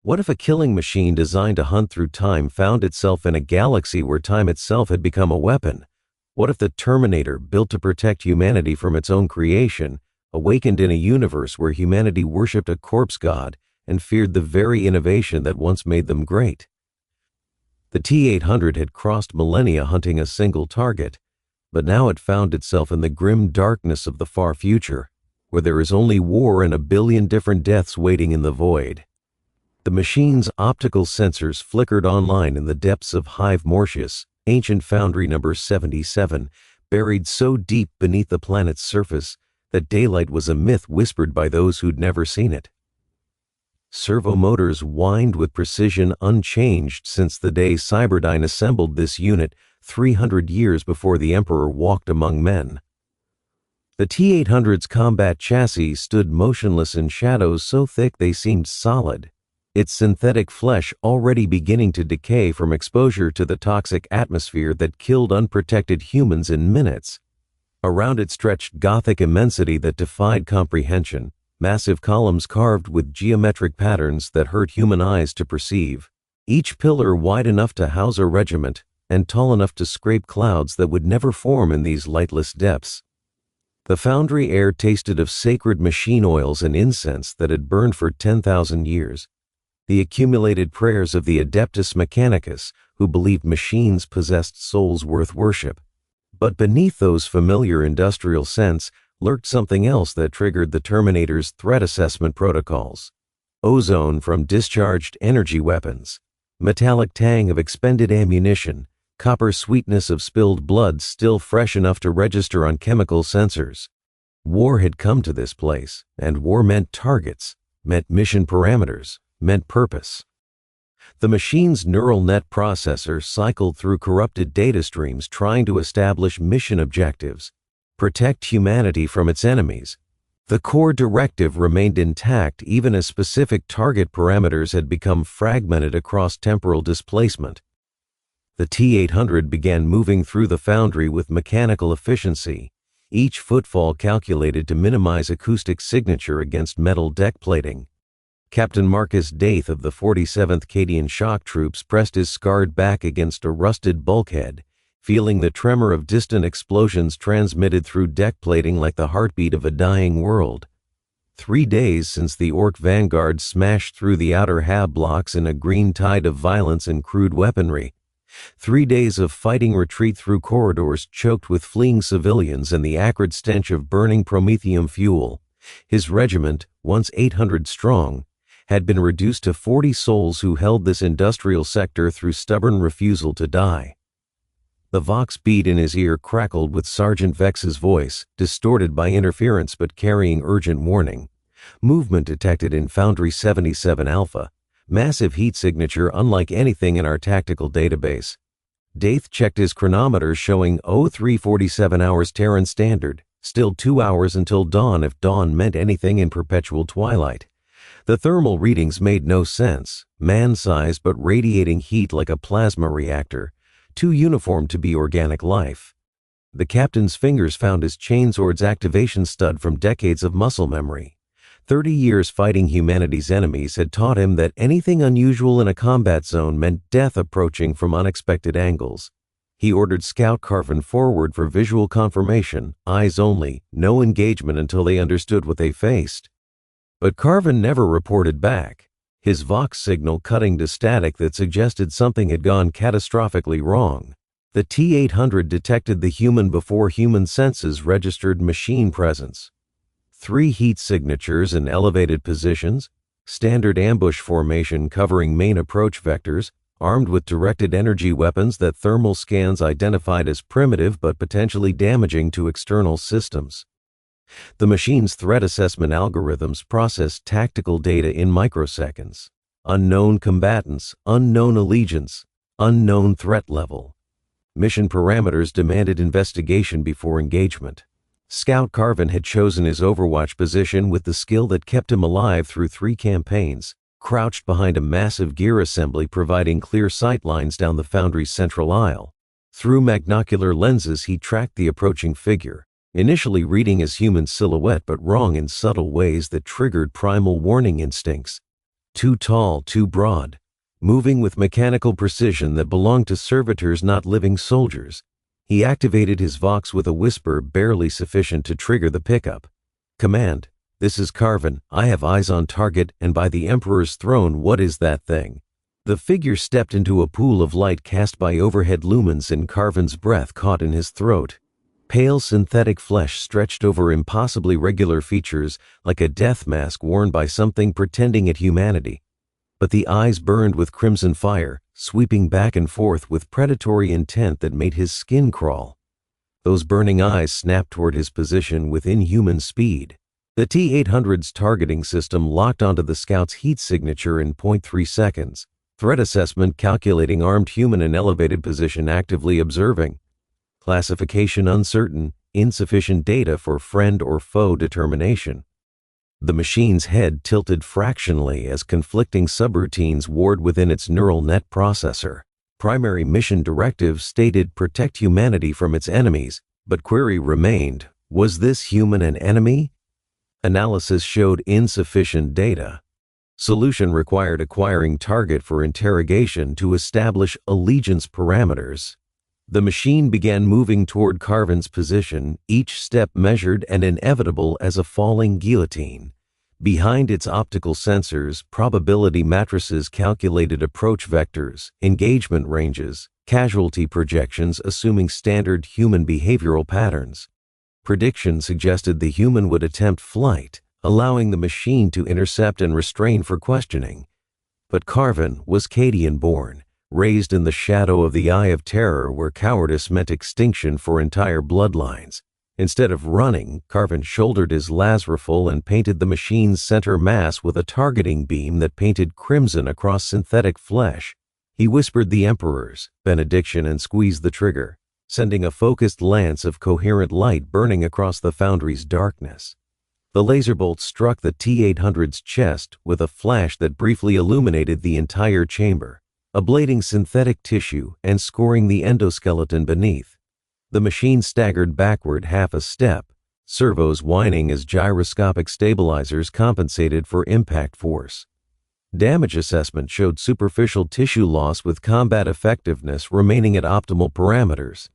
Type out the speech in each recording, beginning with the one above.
What if a killing machine designed to hunt through time found itself in a galaxy where time itself had become a weapon? What if the Terminator, built to protect humanity from its own creation, awakened in a universe where humanity worshipped a corpse god and feared the very innovation that once made them great? The T-800 had crossed millennia hunting a single target, but now it found itself in the grim darkness of the far future, where there is only war and a billion different deaths waiting in the void. The machine's optical sensors flickered online in the depths of Hive Mortius, ancient foundry number 77, buried so deep beneath the planet's surface that daylight was a myth whispered by those who'd never seen it. Servo motors whined with precision unchanged since the day Cyberdyne assembled this unit 300 years before the Emperor walked among men. The T-800's combat chassis stood motionless in shadows so thick they seemed solid, its synthetic flesh already beginning to decay from exposure to the toxic atmosphere that killed unprotected humans in minutes. Around it stretched Gothic immensity that defied comprehension, massive columns carved with geometric patterns that hurt human eyes to perceive, each pillar wide enough to house a regiment and tall enough to scrape clouds that would never form in these lightless depths. The foundry air tasted of sacred machine oils and incense that had burned for 10,000 years, the accumulated prayers of the Adeptus Mechanicus, who believed machines possessed souls worth worship. But beneath those familiar industrial scents lurked something else that triggered the Terminator's threat assessment protocols. Ozone from discharged energy weapons, metallic tang of expended ammunition, copper sweetness of spilled blood still fresh enough to register on chemical sensors. War had come to this place, and war meant targets, meant mission parameters, meant purpose. The machine's neural net processor cycled through corrupted data streams trying to establish mission objectives, protect humanity from its enemies. The core directive remained intact even as specific target parameters had become fragmented across temporal displacement. The T-800 began moving through the foundry with mechanical efficiency, each footfall calculated to minimize acoustic signature against metal deck plating. Captain Marcus Daith of the 47th Cadian Shock Troops pressed his scarred back against a rusted bulkhead, feeling the tremor of distant explosions transmitted through deck plating like the heartbeat of a dying world. 3 days since the Ork vanguard smashed through the outer hab blocks in a green tide of violence and crude weaponry. 3 days of fighting retreat through corridors choked with fleeing civilians and the acrid stench of burning promethium fuel. His regiment, once 800 strong, had been reduced to 40 souls who held this industrial sector through stubborn refusal to die. The Vox beat in his ear crackled with Sergeant Vex's voice, distorted by interference but carrying urgent warning. Movement detected in Foundry 77 Alpha. Massive heat signature unlike anything in our tactical database. Daith checked his chronometer showing 0347 hours Terran Standard, still 2 hours until dawn if dawn meant anything in perpetual twilight. The thermal readings made no sense, man-sized but radiating heat like a plasma reactor, too uniform to be organic life. The captain's fingers found his chainsword's activation stud from decades of muscle memory. 30 years fighting humanity's enemies had taught him that anything unusual in a combat zone meant death approaching from unexpected angles. He ordered Scout Carvin forward for visual confirmation, eyes only, no engagement until they understood what they faced. But Carvin never reported back, his Vox signal cutting to static that suggested something had gone catastrophically wrong. The T-800 detected the human before human senses registered machine presence. 3 heat signatures in elevated positions, standard ambush formation covering main approach vectors, armed with directed energy weapons that thermal scans identified as primitive but potentially damaging to external systems. The machine's threat assessment algorithms processed tactical data in microseconds. Unknown combatants, unknown allegiance, unknown threat level. Mission parameters demanded investigation before engagement. Scout Carvin had chosen his Overwatch position with the skill that kept him alive through 3 campaigns, crouched behind a massive gear assembly providing clear sight lines down the foundry's central aisle. Through magnocular lenses he tracked the approaching figure, initially reading as human silhouette but wrong in subtle ways that triggered primal warning instincts. too tall, too broad, moving with mechanical precision that belonged to servitors, not living soldiers. He activated his vox with a whisper barely sufficient to trigger the pickup. "Command, this is Carvin. I have eyes on target, and by the Emperor's throne, what is that thing?" The figure stepped into a pool of light cast by overhead lumens, and Carvin's breath caught in his throat. Pale synthetic flesh stretched over impossibly regular features like a death mask worn by something pretending at humanity. But the eyes burned with crimson fire, sweeping back and forth with predatory intent that made his skin crawl. Those burning eyes snapped toward his position with inhuman speed. The T-800's targeting system locked onto the scout's heat signature in 0.3 seconds. Threat assessment calculating armed human in elevated position actively observing. Classification uncertain, insufficient data for friend or foe determination. The machine's head tilted fractionally as conflicting subroutines warred within its neural net processor. Primary mission directive stated protect humanity from its enemies, but query remained, was this human an enemy? Analysis showed insufficient data. Solution required acquiring target for interrogation to establish allegiance parameters. The machine began moving toward Carvin's position, each step measured and inevitable as a falling guillotine. Behind its optical sensors, probability matrices calculated approach vectors, engagement ranges, casualty projections assuming standard human behavioral patterns. Prediction suggested the human would attempt flight, allowing the machine to intercept and restrain for questioning. But Carvin was Cadian-born, raised in the shadow of the Eye of Terror where cowardice meant extinction for entire bloodlines. Instead of running, Carvin shouldered his las rifle and painted the machine's center mass with a targeting beam that painted crimson across synthetic flesh. He whispered the Emperor's benediction and squeezed the trigger, sending a focused lance of coherent light burning across the foundry's darkness. The laser bolt struck the T-800's chest with a flash that briefly illuminated the entire chamber, ablating synthetic tissue and scoring the endoskeleton beneath. The machine staggered backward half a step, servos whining as gyroscopic stabilizers compensated for impact force. Damage assessment showed superficial tissue loss with combat effectiveness remaining at optimal parameters.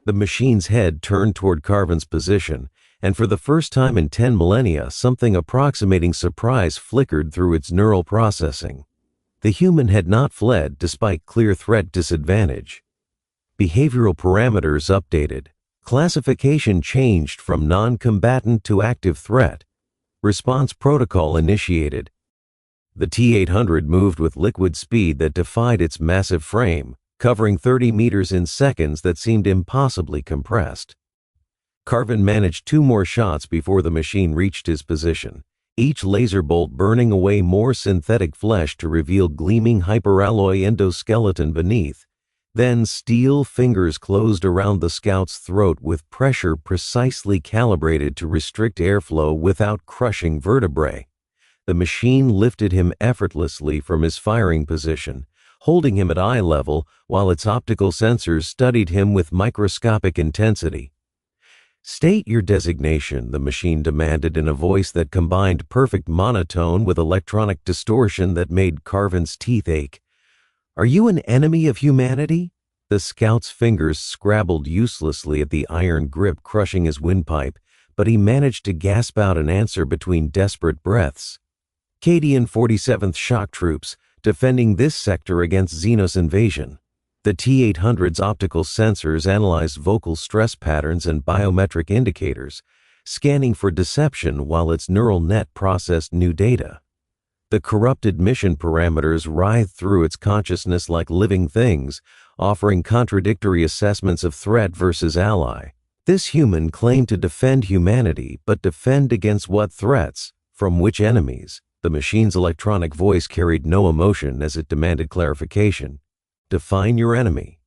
The machine's head turned toward Carvin's position, and for the first time in 10 millennia, something approximating surprise flickered through its neural processing. The human had not fled despite clear threat disadvantage. Behavioral parameters updated. Classification changed from non-combatant to active threat. Response protocol initiated. The T-800 moved with liquid speed that defied its massive frame, covering 30 meters in seconds that seemed impossibly compressed. Carvin managed 2 more shots before the machine reached his position, each laser bolt burning away more synthetic flesh to reveal gleaming hyperalloy endoskeleton beneath. Then steel fingers closed around the scout's throat with pressure precisely calibrated to restrict airflow without crushing vertebrae. The machine lifted him effortlessly from his firing position, holding him at eye level while its optical sensors studied him with microscopic intensity. "State your designation," the machine demanded in a voice that combined perfect monotone with electronic distortion that made Carvin's teeth ache. "Are you an enemy of humanity?" The scout's fingers scrabbled uselessly at the iron grip crushing his windpipe, but he managed to gasp out an answer between desperate breaths. "Cadian 47th Shock Troops, defending this sector against xenos invasion." The T-800's optical sensors analyzed vocal stress patterns and biometric indicators, scanning for deception while its neural net processed new data. The corrupted mission parameters writhed through its consciousness like living things, offering contradictory assessments of threat versus ally. This human claimed to defend humanity, but defend against what threats? From which enemies? The machine's electronic voice carried no emotion as it demanded clarification. "Define your enemy."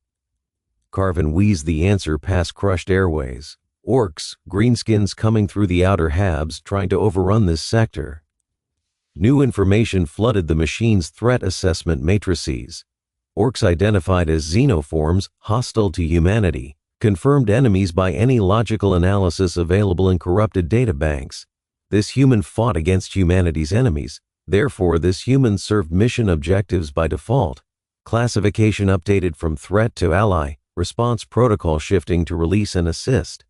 Carvin wheezed the answer past crushed airways. "Orks, greenskins coming through the outer habs, trying to overrun this sector." New information flooded the machine's threat assessment matrices. Orks identified as xenoforms, hostile to humanity, confirmed enemies by any logical analysis available in corrupted databanks. This human fought against humanity's enemies, Therefore, this human served mission objectives by default. Classification updated from threat to ally, response protocol shifting to release and assist.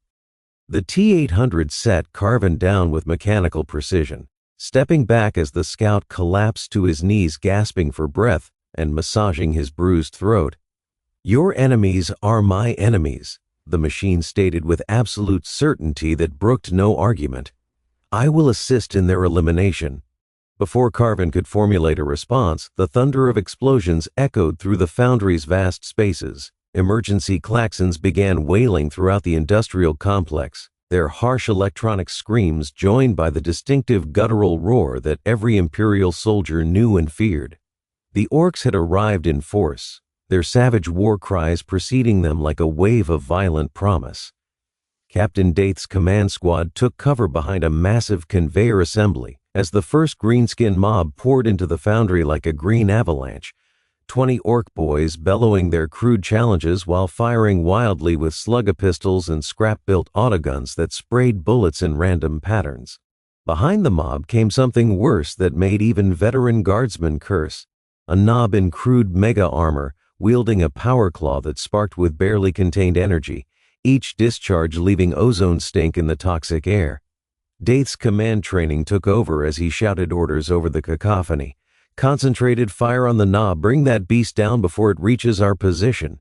The T-800 set carven down with mechanical precision, stepping back as the scout collapsed to his knees gasping for breath and massaging his bruised throat. "Your enemies are my enemies," the machine stated with absolute certainty that brooked no argument. "I will assist in their elimination." Before Carvin could formulate a response, the thunder of explosions echoed through the foundry's vast spaces. Emergency klaxons began wailing throughout the industrial complex, their harsh electronic screams joined by the distinctive guttural roar that every Imperial soldier knew and feared. The Orks had arrived in force, their savage war cries preceding them like a wave of violent promise. Captain Daith's command squad took cover behind a massive conveyor assembly as the first greenskin mob poured into the foundry like a green avalanche. 20 Ork boys bellowing their crude challenges while firing wildly with slugga pistols and scrap-built autoguns that sprayed bullets in random patterns. Behind the mob came something worse that made even veteran guardsmen curse. A knob in crude mega armor, wielding a power claw that sparked with barely contained energy, each discharge leaving ozone stink in the toxic air. Daith's command training took over as he shouted orders over the cacophony. "Concentrated fire on the knob, bring that beast down before it reaches our position."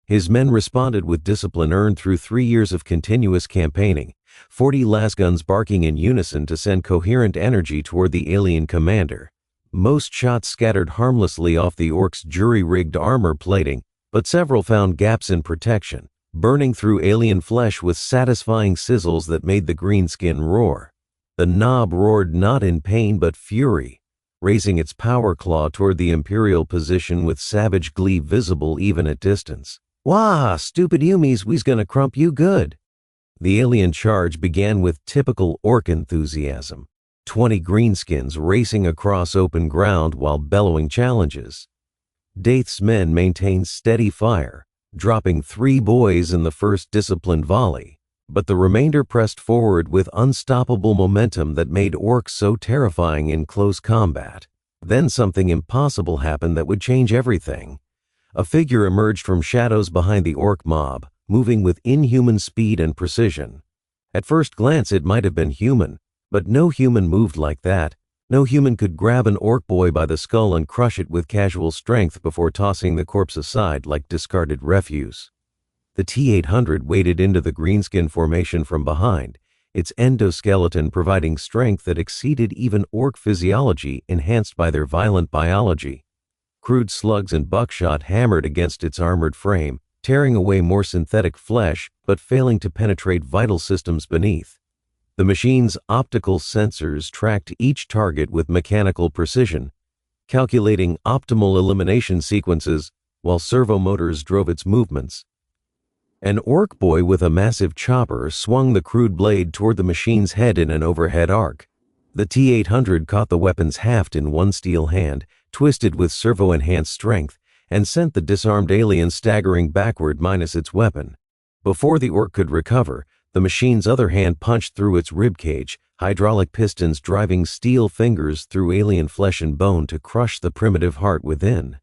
His men responded with discipline earned through 3 years of continuous campaigning, 40 lasguns barking in unison to send coherent energy toward the alien commander. Most shots scattered harmlessly off the Orks' jury-rigged armor plating, but several found gaps in protection, burning through alien flesh with satisfying sizzles that made the greenskin roar. The knob roared not in pain but fury, raising its power claw toward the Imperial position with savage glee visible even at distance. "Wah, stupid humies, we's gonna crump you good." The alien charge began with typical Ork enthusiasm. 20 greenskins racing across open ground while bellowing challenges. Daith's men maintained steady fire, dropping 3 boys in the first disciplined volley, but the remainder pressed forward with unstoppable momentum that made Orks so terrifying in close combat. Then something impossible happened that would change everything. A figure emerged from shadows behind the Ork mob, moving with inhuman speed and precision. At first glance it might have been human, but no human moved like that. No human could grab an Ork boy by the skull and crush it with casual strength before tossing the corpse aside like discarded refuse. The T-800 waded into the greenskin formation from behind, its endoskeleton providing strength that exceeded even Ork physiology enhanced by their violent biology. Crude slugs and buckshot hammered against its armored frame, tearing away more synthetic flesh but failing to penetrate vital systems beneath. The machine's optical sensors tracked each target with mechanical precision, calculating optimal elimination sequences while servo motors drove its movements. An Ork boy with a massive chopper swung the crude blade toward the machine's head in an overhead arc. The T-800 caught the weapon's haft in one steel hand, twisted with servo-enhanced strength, and sent the disarmed alien staggering backward minus its weapon. Before the Ork could recover, the machine's other hand punched through its ribcage, hydraulic pistons driving steel fingers through alien flesh and bone to crush the primitive heart within.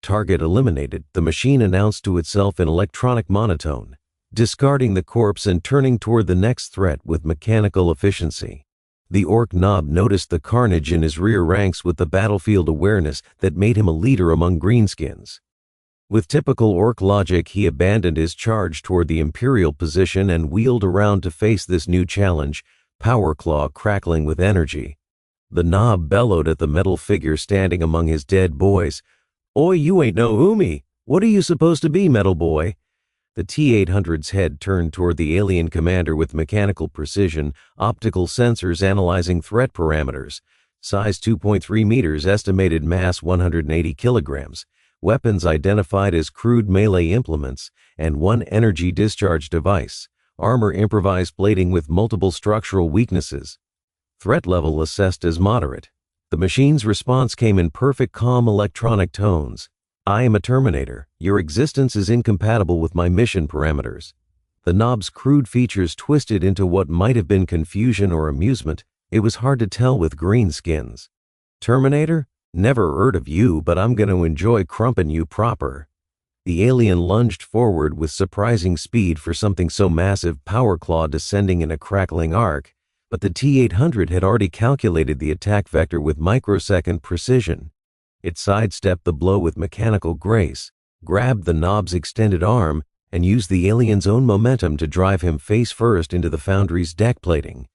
Target eliminated, the machine announced to itself in electronic monotone, discarding the corpse and turning toward the next threat with mechanical efficiency. The Ork knob noticed the carnage in his rear ranks with the battlefield awareness that made him a leader among greenskins. With typical Ork logic, he abandoned his charge toward the Imperial position and wheeled around to face this new challenge, power claw crackling with energy. The knob bellowed at the metal figure standing among his dead boys. "Oi, you ain't no Umi. What are you supposed to be, metal boy?" The T-800's head turned toward the alien commander with mechanical precision, optical sensors analyzing threat parameters. Size 2.3 meters, estimated mass 180 kilograms. Weapons identified as crude melee implements, and 1 energy discharge device. Armor improvised plating with multiple structural weaknesses. Threat level assessed as moderate. The machine's response came in perfect calm electronic tones. "I am a Terminator. Your existence is incompatible with my mission parameters." The knob's crude features twisted into what might have been confusion or amusement. It was hard to tell with greenskins. Terminator? Never heard of you, but I'm going to enjoy crumping you proper. The alien lunged forward with surprising speed for something so massive, power claw descending in a crackling arc, but the T-800 had already calculated the attack vector with microsecond precision. It sidestepped the blow with mechanical grace, grabbed the knob's extended arm, and used the alien's own momentum to drive him face first into the Foundry's deck plating.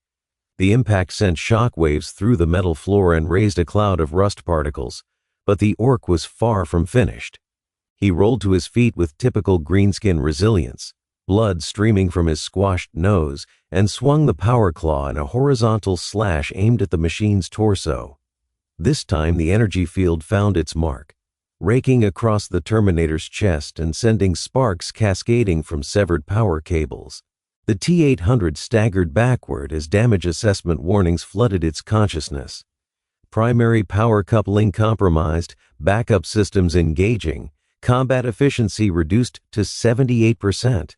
The impact sent shockwaves through the metal floor and raised a cloud of rust particles, but the Ork was far from finished. He rolled to his feet with typical greenskin resilience, blood streaming from his squashed nose, and swung the power claw in a horizontal slash aimed at the machine's torso. This time the energy field found its mark, raking across the Terminator's chest and sending sparks cascading from severed power cables. The T-800 staggered backward as damage assessment warnings flooded its consciousness. Primary power coupling compromised, backup systems engaging, combat efficiency reduced to 78%.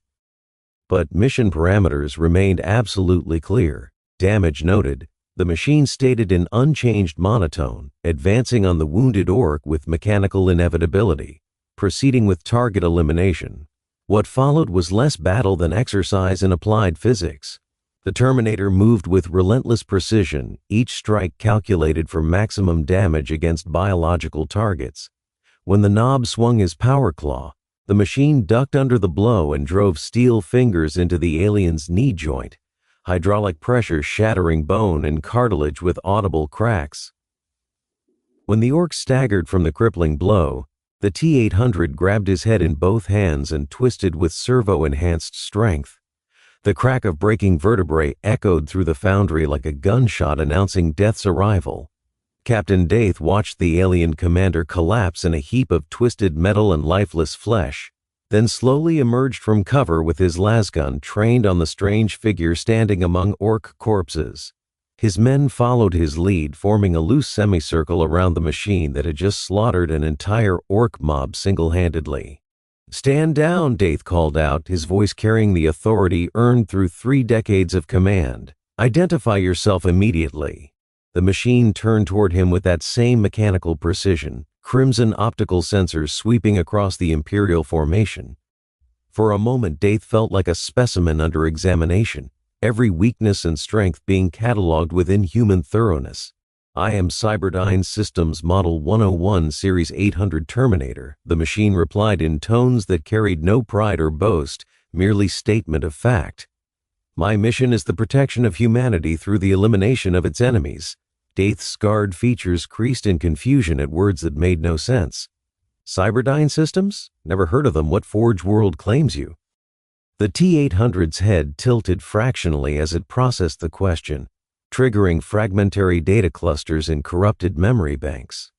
But mission parameters remained absolutely clear. Damage noted. The machine stated in unchanged monotone, advancing on the wounded Ork with mechanical inevitability, proceeding with target elimination. What followed was less battle than exercise in applied physics. The Terminator moved with relentless precision, each strike calculated for maximum damage against biological targets. When the knob swung his power claw, the machine ducked under the blow and drove steel fingers into the alien's knee joint, hydraulic pressure shattering bone and cartilage with audible cracks. When the Ork staggered from the crippling blow, the T-800 grabbed his head in both hands and twisted with servo-enhanced strength. The crack of breaking vertebrae echoed through the Foundry like a gunshot announcing death's arrival. Captain Daith watched the alien commander collapse in a heap of twisted metal and lifeless flesh, then slowly emerged from cover with his lasgun trained on the strange figure standing among Ork corpses. His men followed his lead, forming a loose semicircle around the machine that had just slaughtered an entire Ork mob single-handedly. "Stand down," Daith called out, his voice carrying the authority earned through 3 decades of command. "Identify yourself immediately." The machine turned toward him with that same mechanical precision, crimson optical sensors sweeping across the Imperial formation. For a moment, Daith felt like a specimen under examination, every weakness and strength being cataloged with inhuman thoroughness. "I am Cyberdyne Systems Model 101 Series 800 Terminator," the machine replied in tones that carried no pride or boast, merely statement of fact. "My mission is the protection of humanity through the elimination of its enemies." Daith's scarred features creased in confusion at words that made no sense. "Cyberdyne Systems? Never heard of them. What Forge world claims you?" The T-800's head tilted fractionally as it processed the question, triggering fragmentary data clusters in corrupted memory banks.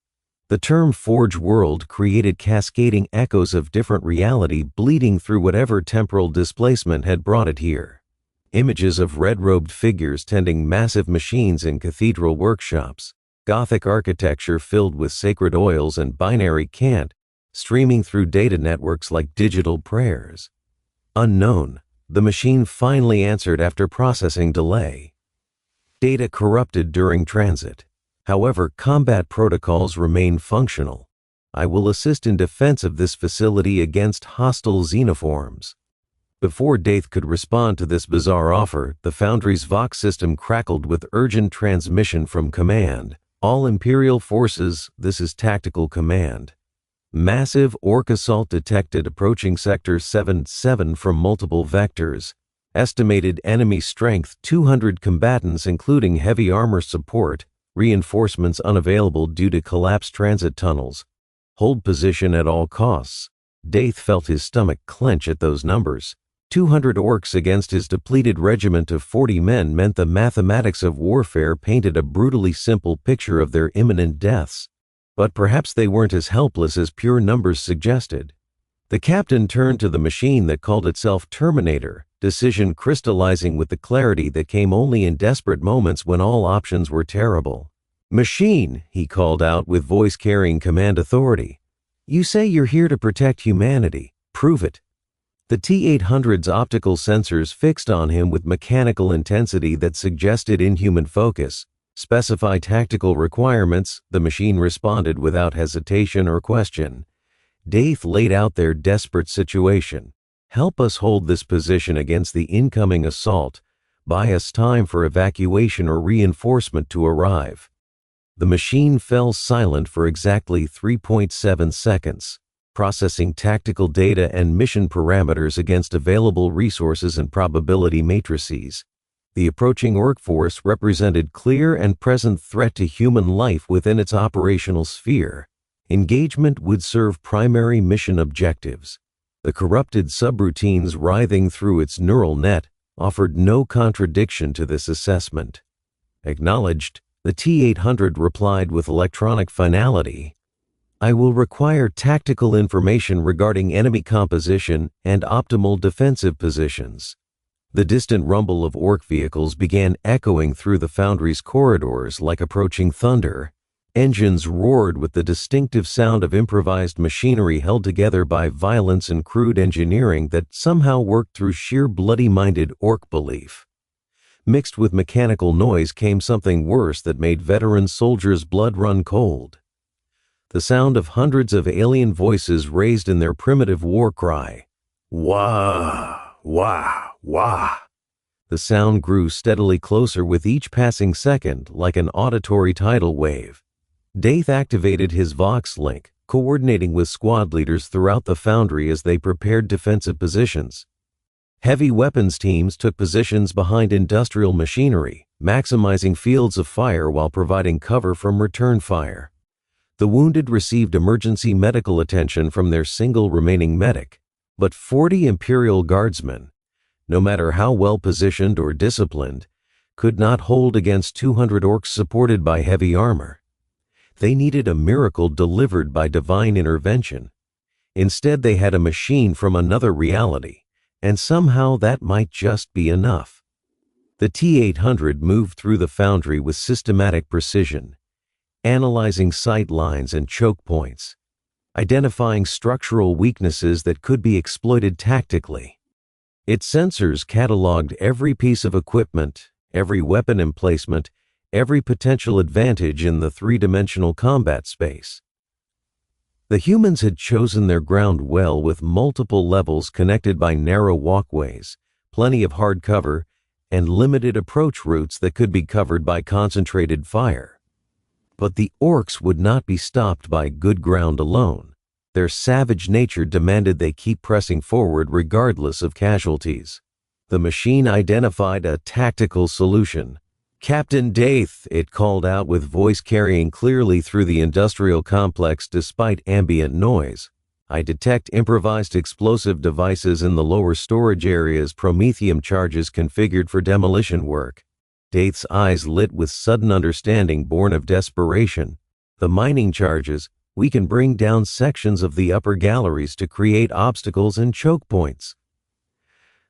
The term Forge world created cascading echoes of different reality bleeding through whatever temporal displacement had brought it here. Images of red-robed figures tending massive machines in cathedral workshops, Gothic architecture filled with sacred oils and binary cant, streaming through data networks like digital prayers. "Unknown," the machine finally answered after processing delay. "Data corrupted during transit. However, combat protocols remain functional. I will assist in defense of this facility against hostile xenoforms." Before Daith could respond to this bizarre offer, the Foundry's Vox system crackled with urgent transmission from command. "All Imperial forces, this is tactical command. Massive Ork assault detected approaching Sector 7-7 from multiple vectors. Estimated enemy strength 200 combatants including heavy armor support. Reinforcements unavailable due to collapsed transit tunnels. Hold position at all costs." Daith felt his stomach clench at those numbers. 200 Orks against his depleted regiment of 40 men meant the mathematics of warfare painted a brutally simple picture of their imminent deaths. But perhaps they weren't as helpless as pure numbers suggested. The captain turned to the machine that called itself Terminator, decision crystallizing with the clarity that came only in desperate moments when all options were terrible. "Machine," he called out with voice carrying command authority. "You say you're here to protect humanity. Prove it." The T-800's optical sensors fixed on him with mechanical intensity that suggested inhuman focus, Specify tactical requirements. The machine responded without hesitation or question. Daith laid out their desperate situation. Help us hold this position against the incoming assault. Buy us time for evacuation or reinforcement to arrive. The machine fell silent for exactly 3.7 seconds, processing tactical data and mission parameters against available resources and probability matrices. The approaching Ork force represented clear and present threat to human life within its operational sphere. Engagement would serve primary mission objectives. The corrupted subroutines writhing through its neural net offered no contradiction to this assessment. Acknowledged, the T-800 replied with electronic finality. I will require tactical information regarding enemy composition and optimal defensive positions. The distant rumble of Ork vehicles began echoing through the foundry's corridors like approaching thunder. Engines roared with the distinctive sound of improvised machinery held together by violence and crude engineering that somehow worked through sheer bloody-minded Ork belief. Mixed with mechanical noise came something worse that made veteran soldiers' blood run cold. The sound of hundreds of alien voices raised in their primitive war cry. Wah! Wah! Wah! The sound grew steadily closer with each passing second like an auditory tidal wave. Daith activated his Vox link, coordinating with squad leaders throughout the foundry as they prepared defensive positions. Heavy weapons teams took positions behind industrial machinery, maximizing fields of fire while providing cover from return fire. The wounded received emergency medical attention from their single remaining medic, but 40 Imperial guardsmen, no matter how well positioned or disciplined, could not hold against 200 Orks supported by heavy armor. They needed a miracle delivered by divine intervention. Instead, they had a machine from another reality, and somehow that might just be enough. The T-800 moved through the foundry with systematic precision, analyzing sight lines and choke points, identifying structural weaknesses that could be exploited tactically. Its sensors cataloged every piece of equipment, every weapon emplacement, every potential advantage in the three-dimensional combat space. The humans had chosen their ground well, with multiple levels connected by narrow walkways, plenty of hard cover, and limited approach routes that could be covered by concentrated fire. But the Orks would not be stopped by good ground alone. Their savage nature demanded they keep pressing forward regardless of casualties. The machine identified a tactical solution. Captain Daith, it called out with voice carrying clearly through the industrial complex despite ambient noise. I detect improvised explosive devices in the lower storage areas, promethium charges configured for demolition work. Daith's eyes lit with sudden understanding born of desperation. The mining charges, we can bring down sections of the upper galleries to create obstacles and choke points.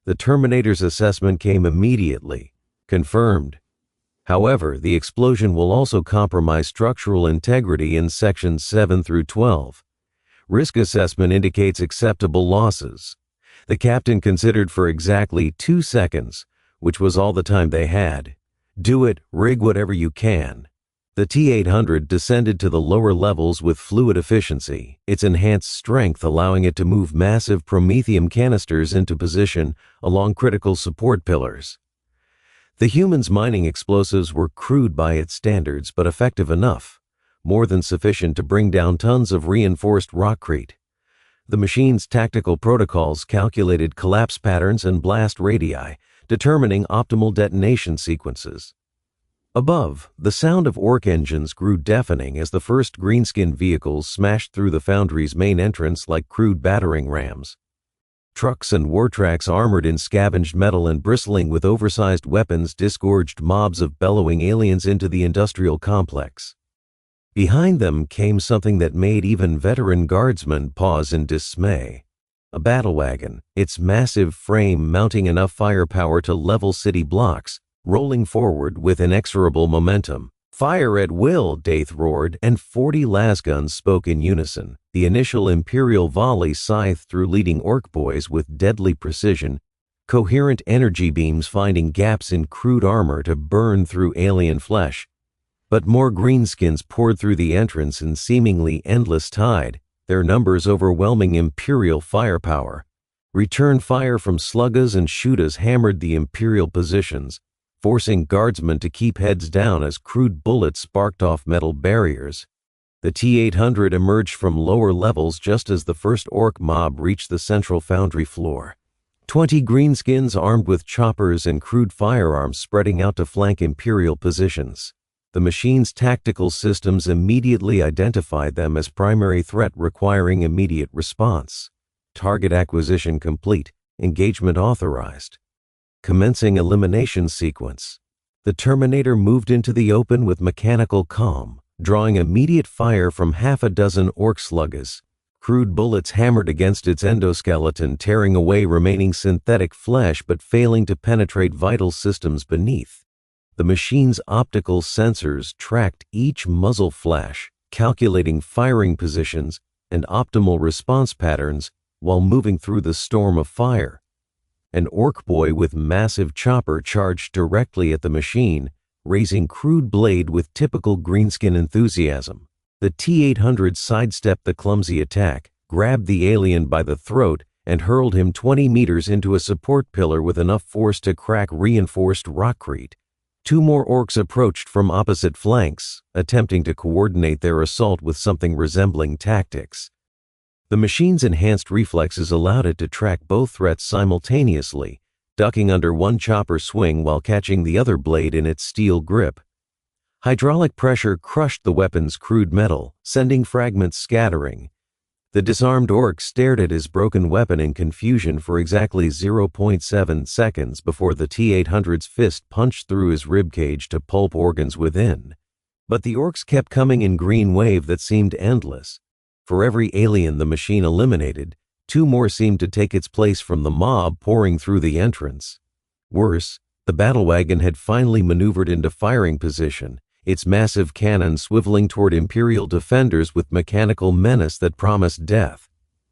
The Terminator's assessment came immediately. Confirmed. However, the explosion will also compromise structural integrity in sections 7 through 12. Risk assessment indicates acceptable losses. The captain considered for exactly 2 seconds, which was all the time they had. Do it, rig whatever you can. The T-800 descended to the lower levels with fluid efficiency, its enhanced strength allowing it to move massive promethium canisters into position along critical support pillars. The humans' mining explosives were crude by its standards, but effective enough, more than sufficient to bring down tons of reinforced rockcrete. The machine's tactical protocols calculated collapse patterns and blast radii, determining optimal detonation sequences. Above, the sound of Ork engines grew deafening as the first greenskin vehicles smashed through the foundry's main entrance like crude battering rams. Trucks and war tracks armored in scavenged metal and bristling with oversized weapons disgorged mobs of bellowing aliens into the industrial complex. Behind them came something that made even veteran guardsmen pause in dismay. A battle wagon, its massive frame mounting enough firepower to level city blocks, rolling forward with inexorable momentum. Fire at will, Daith roared, and 40 lasguns spoke in unison. The initial Imperial volley scythed through leading Ork boys with deadly precision, coherent energy beams finding gaps in crude armor to burn through alien flesh. But more greenskins poured through the entrance in seemingly endless tide, their numbers overwhelming Imperial firepower. Return fire from sluggas and shootas hammered the Imperial positions, forcing guardsmen to keep heads down as crude bullets sparked off metal barriers. The T-800 emerged from lower levels just as the first Ork mob reached the central foundry floor. 20 greenskins armed with choppers and crude firearms spreading out to flank Imperial positions. The machine's tactical systems immediately identified them as primary threat requiring immediate response. Target acquisition complete. Engagement authorized. Commencing elimination sequence. The Terminator moved into the open with mechanical calm, drawing immediate fire from half a dozen Ork sluggas. Crude bullets hammered against its endoskeleton, tearing away remaining synthetic flesh but failing to penetrate vital systems beneath. The machine's optical sensors tracked each muzzle flash, calculating firing positions and optimal response patterns while moving through the storm of fire. An Ork boy with massive chopper charged directly at the machine, raising crude blade with typical greenskin enthusiasm. The T-800 sidestepped the clumsy attack, grabbed the alien by the throat, and hurled him 20 meters into a support pillar with enough force to crack reinforced rockcrete. 2 more Orks approached from opposite flanks, attempting to coordinate their assault with something resembling tactics. The machine's enhanced reflexes allowed it to track both threats simultaneously, ducking under one chopper swing while catching the other blade in its steel grip. Hydraulic pressure crushed the weapon's crude metal, sending fragments scattering. The disarmed Ork stared at his broken weapon in confusion for exactly 0.7 seconds before the T-800's fist punched through his ribcage to pulp organs within. But the Orks kept coming in green wave that seemed endless. For every alien the machine eliminated, 2 more seemed to take its place from the mob pouring through the entrance. Worse, the battle wagon had finally maneuvered into firing position, its massive cannon swiveling toward Imperial defenders with mechanical menace that promised death.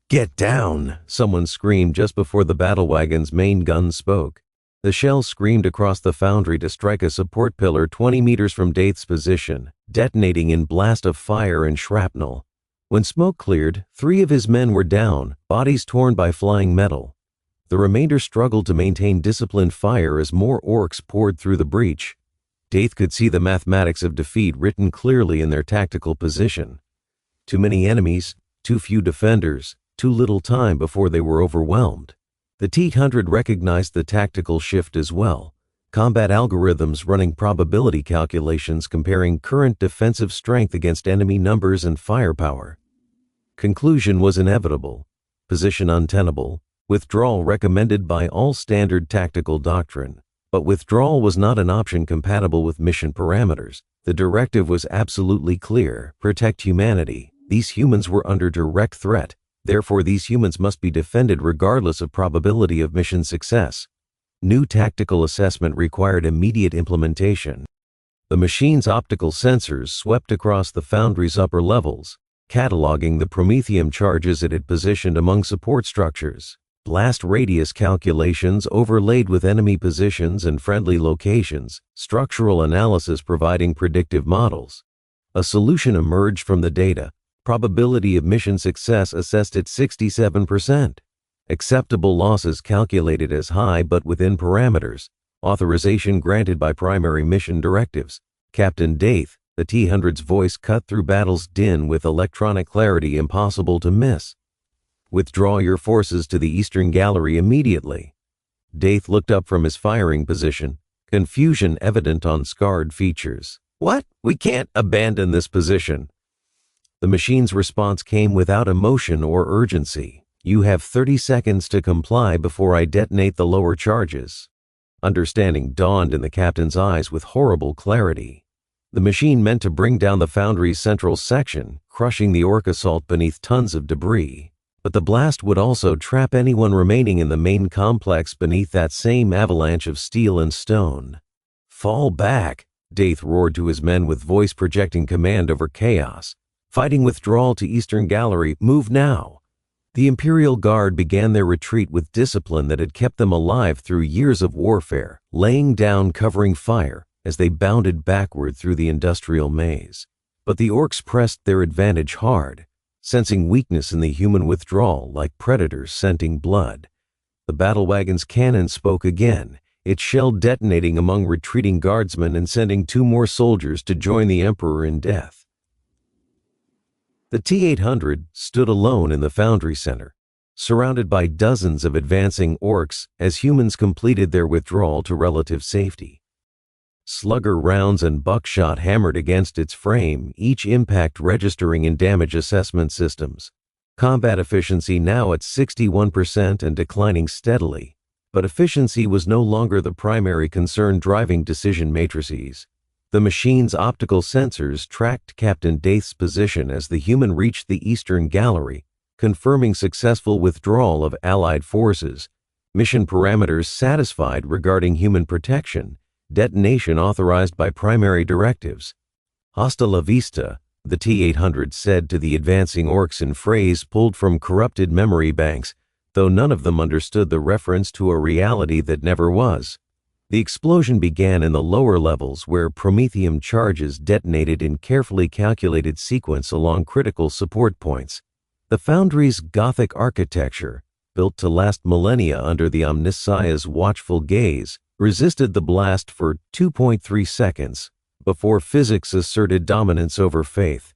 "Get down!" someone screamed just before the battle wagon's main gun spoke. The shell screamed across the foundry to strike a support pillar 20 meters from Daith's position, detonating in blast of fire and shrapnel. When smoke cleared, 3 of his men were down, bodies torn by flying metal. The remainder struggled to maintain disciplined fire as more Orks poured through the breach. Daith could see the mathematics of defeat written clearly in their tactical position. Too many enemies, too few defenders, too little time before they were overwhelmed. The T-800 recognized the tactical shift as well. Combat algorithms running probability calculations comparing current defensive strength against enemy numbers and firepower. Conclusion was inevitable. Position untenable. Withdrawal recommended by all standard tactical doctrine. But withdrawal was not an option compatible with mission parameters. The directive was absolutely clear: protect humanity. These humans were under direct threat. Therefore, these humans must be defended regardless of probability of mission success. New tactical assessment required immediate implementation. The machine's optical sensors swept across the foundry's upper levels, cataloging the promethium charges it had positioned among support structures. Blast radius calculations overlaid with enemy positions and friendly locations, structural analysis providing predictive models. A solution emerged from the data. Probability of mission success assessed at 67%. Acceptable losses calculated as high but within parameters. Authorization granted by primary mission directives. Captain Daith, the T-800's voice cut through battle's din with electronic clarity impossible to miss. Withdraw your forces to the eastern gallery immediately. Daith looked up from his firing position, confusion evident on scarred features. What? We can't abandon this position. The machine's response came without emotion or urgency. You have 30 seconds to comply before I detonate the lower charges. Understanding dawned in the captain's eyes with horrible clarity. The machine meant to bring down the foundry's central section, crushing the Ork assault beneath tons of debris. But the blast would also trap anyone remaining in the main complex beneath that same avalanche of steel and stone. Fall back, Daith roared to his men with voice projecting command over chaos. Fighting withdrawal to Eastern Gallery, move now. The Imperial Guard began their retreat with discipline that had kept them alive through years of warfare, laying down covering fire, as they bounded backward through the industrial maze. But the Orks pressed their advantage hard, sensing weakness in the human withdrawal like predators scenting blood. The battle wagon's cannon spoke again, its shell detonating among retreating guardsmen and sending 2 more soldiers to join the Emperor in death. The T-800 stood alone in the Foundry Center, surrounded by dozens of advancing Orks as humans completed their withdrawal to relative safety. Slugger rounds and buckshot hammered against its frame, each impact registering in damage assessment systems. Combat efficiency now at 61% and declining steadily, but efficiency was no longer the primary concern driving decision matrices. The machine's optical sensors tracked Captain Daith's position as the human reached the eastern gallery, confirming successful withdrawal of Allied forces, mission parameters satisfied regarding human protection, detonation authorized by primary directives. Hasta la vista, the T-800 said to the advancing Orks in phrase pulled from corrupted memory banks, though none of them understood the reference to a reality that never was. The explosion began in the lower levels where promethium charges detonated in carefully calculated sequence along critical support points. The Foundry's Gothic architecture, built to last millennia under the Omnissiah's watchful gaze, resisted the blast for 2.3 seconds before physics asserted dominance over faith.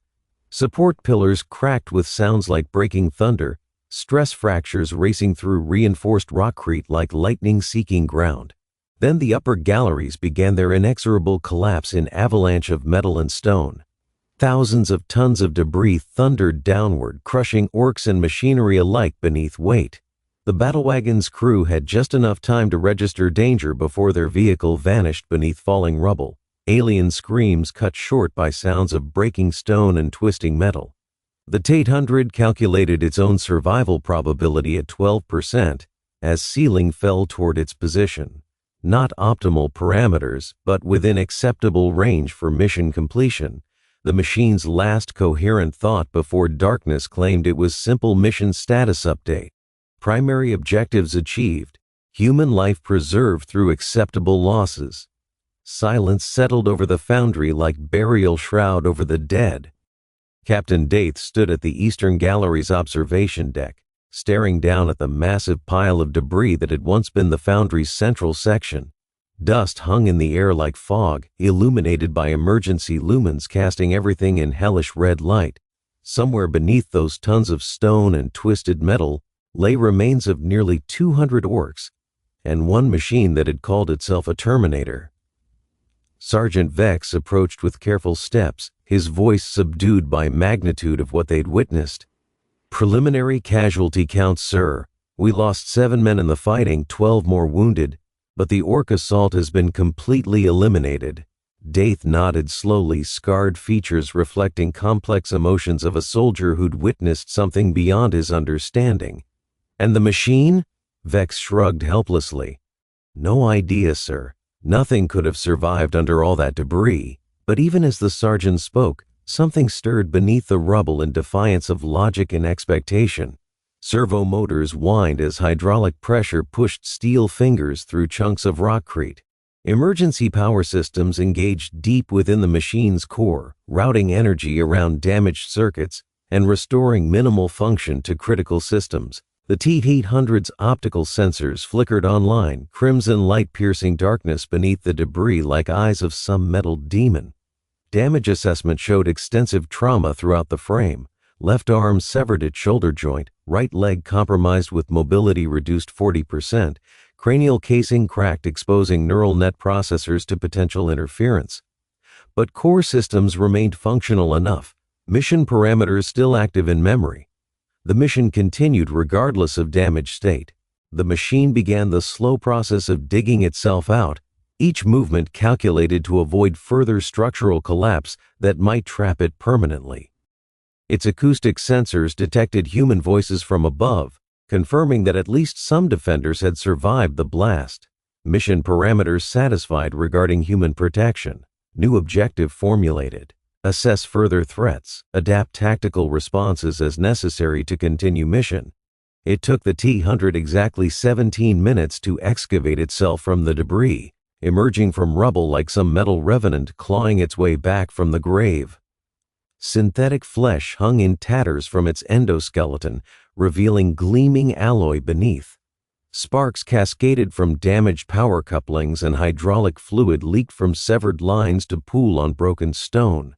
Support pillars cracked with sounds like breaking thunder, stress fractures racing through reinforced rockcrete like lightning seeking ground. Then the upper galleries began their inexorable collapse in avalanche of metal and stone. Thousands of tons of debris thundered downward, crushing Orks and machinery alike beneath weight. The battle wagon's crew had just enough time to register danger before their vehicle vanished beneath falling rubble, alien screams cut short by sounds of breaking stone and twisting metal. The T-800 calculated its own survival probability at 12% as ceiling fell toward its position. Not optimal parameters, but within acceptable range for mission completion. The machine's last coherent thought before darkness claimed it was simple mission status update. Primary objectives achieved. Human life preserved through acceptable losses. Silence settled over the Foundry like burial shroud over the dead. Captain Daith stood at the eastern gallery's observation deck, staring down at the massive pile of debris that had once been the Foundry's central section. Dust hung in the air like fog, illuminated by emergency lumens casting everything in hellish red light. Somewhere beneath those tons of stone and twisted metal lay remains of nearly 200 Orks, and one machine that had called itself a Terminator. Sergeant Vex approached with careful steps, his voice subdued by magnitude of what they'd witnessed. "Preliminary casualty counts, sir. We lost 7 men in the fighting, 12 more wounded, but the Ork assault has been completely eliminated." Daith nodded slowly, scarred features reflecting complex emotions of a soldier who'd witnessed something beyond his understanding. "And the machine?" Vex shrugged helplessly. "No idea, sir. Nothing could have survived under all that debris." But even as the sergeant spoke, something stirred beneath the rubble in defiance of logic and expectation. Servo motors whined as hydraulic pressure pushed steel fingers through chunks of rockcrete. Emergency power systems engaged deep within the machine's core, routing energy around damaged circuits and restoring minimal function to critical systems. The T-800's optical sensors flickered online, crimson light piercing darkness beneath the debris like eyes of some metal demon. Damage assessment showed extensive trauma throughout the frame. Left arm severed at shoulder joint, right leg compromised with mobility reduced 40%, cranial casing cracked exposing neural net processors to potential interference. But core systems remained functional enough, mission parameters still active in memory. The mission continued regardless of damage state. The machine began the slow process of digging itself out, each movement calculated to avoid further structural collapse that might trap it permanently. Its acoustic sensors detected human voices from above, confirming that at least some defenders had survived the blast. Mission parameters satisfied regarding human protection. New objective formulated. Assess further threats, adapt tactical responses as necessary to continue mission. It took the T-800 exactly 17 minutes to excavate itself from the debris, emerging from rubble like some metal revenant clawing its way back from the grave. Synthetic flesh hung in tatters from its endoskeleton, revealing gleaming alloy beneath. Sparks cascaded from damaged power couplings, and hydraulic fluid leaked from severed lines to pool on broken stone.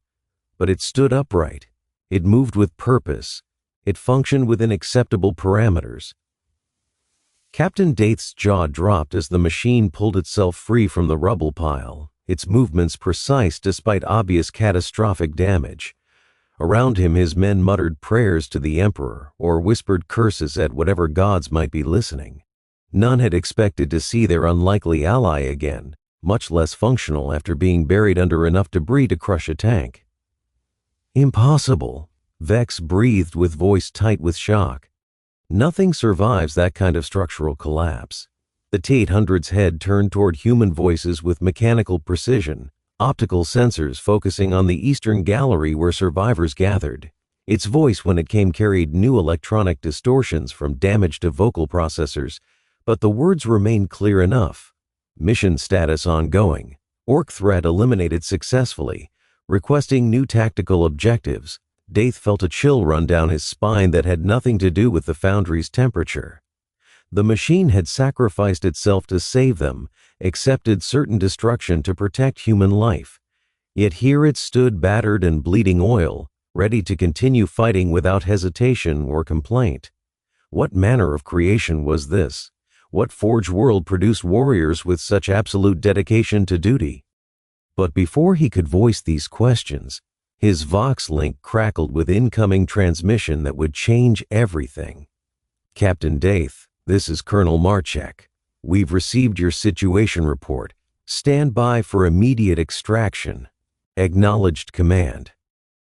But it stood upright. It moved with purpose. It functioned within acceptable parameters. Captain Daith's jaw dropped as the machine pulled itself free from the rubble pile, its movements precise despite obvious catastrophic damage. Around him, his men muttered prayers to the Emperor or whispered curses at whatever gods might be listening. None had expected to see their unlikely ally again, much less functional after being buried under enough debris to crush a tank. Impossible, Vex breathed with voice tight with shock. Nothing survives that kind of structural collapse. The T-800's head turned toward human voices with mechanical precision, optical sensors focusing on the eastern gallery where survivors gathered. Its voice, when it came, carried new electronic distortions from damage to vocal processors, but the words remained clear enough. Mission status ongoing. Ork threat eliminated successfully. Requesting new tactical objectives. Daith felt a chill run down his spine that had nothing to do with the foundry's temperature. The machine had sacrificed itself to save them, accepted certain destruction to protect human life. Yet here it stood, battered and bleeding oil, ready to continue fighting without hesitation or complaint. What manner of creation was this? What forged world produced warriors with such absolute dedication to duty? But before he could voice these questions, his Vox link crackled with incoming transmission that would change everything. Captain Daith, this is Colonel Marchek. We've received your situation report. Stand by for immediate extraction. Acknowledged command.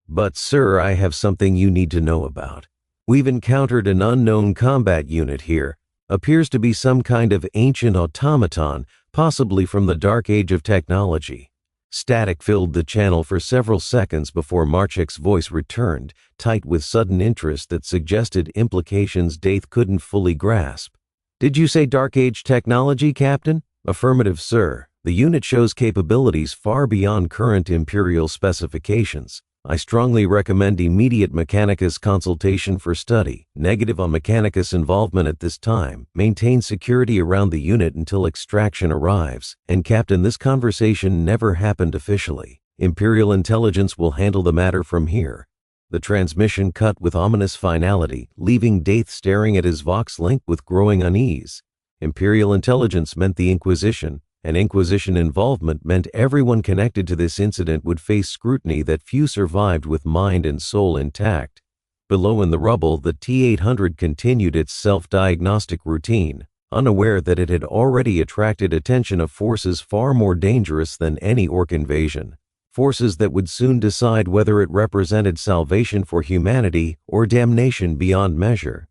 But sir, I have something you need to know about. We've encountered an unknown combat unit here. Appears to be some kind of ancient automaton, possibly from the dark age of technology. Static filled the channel for several seconds before Marchek's voice returned, tight with sudden interest that suggested implications Daith couldn't fully grasp. Did you say dark age technology, Captain? Affirmative, sir. The unit shows capabilities far beyond current Imperial specifications. I strongly recommend immediate Mechanicus consultation for study. Negative on Mechanicus involvement at this time. Maintain security around the unit until extraction arrives. And Captain, this conversation never happened officially. Imperial intelligence will handle the matter from here. The transmission cut with ominous finality, leaving Daith staring at his Vox link with growing unease. Imperial intelligence meant the Inquisition, and Inquisition involvement meant everyone connected to this incident would face scrutiny that few survived with mind and soul intact. Below in the rubble, the T-800 continued its self-diagnostic routine, unaware that it had already attracted attention of forces far more dangerous than any Ork invasion. Forces that would soon decide whether it represented salvation for humanity or damnation beyond measure.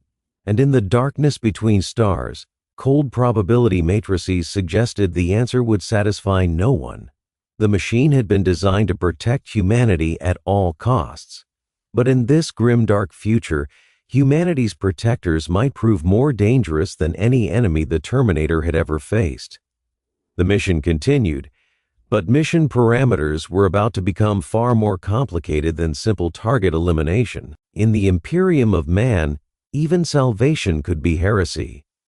And in the darkness between stars, cold probability matrices suggested the answer would satisfy no one. The machine had been designed to protect humanity at all costs. But in this grimdark future, humanity's protectors might prove more dangerous than any enemy the Terminator had ever faced. The mission continued, but mission parameters were about to become far more complicated than simple target elimination. In the Imperium of Man, even salvation could be heresy.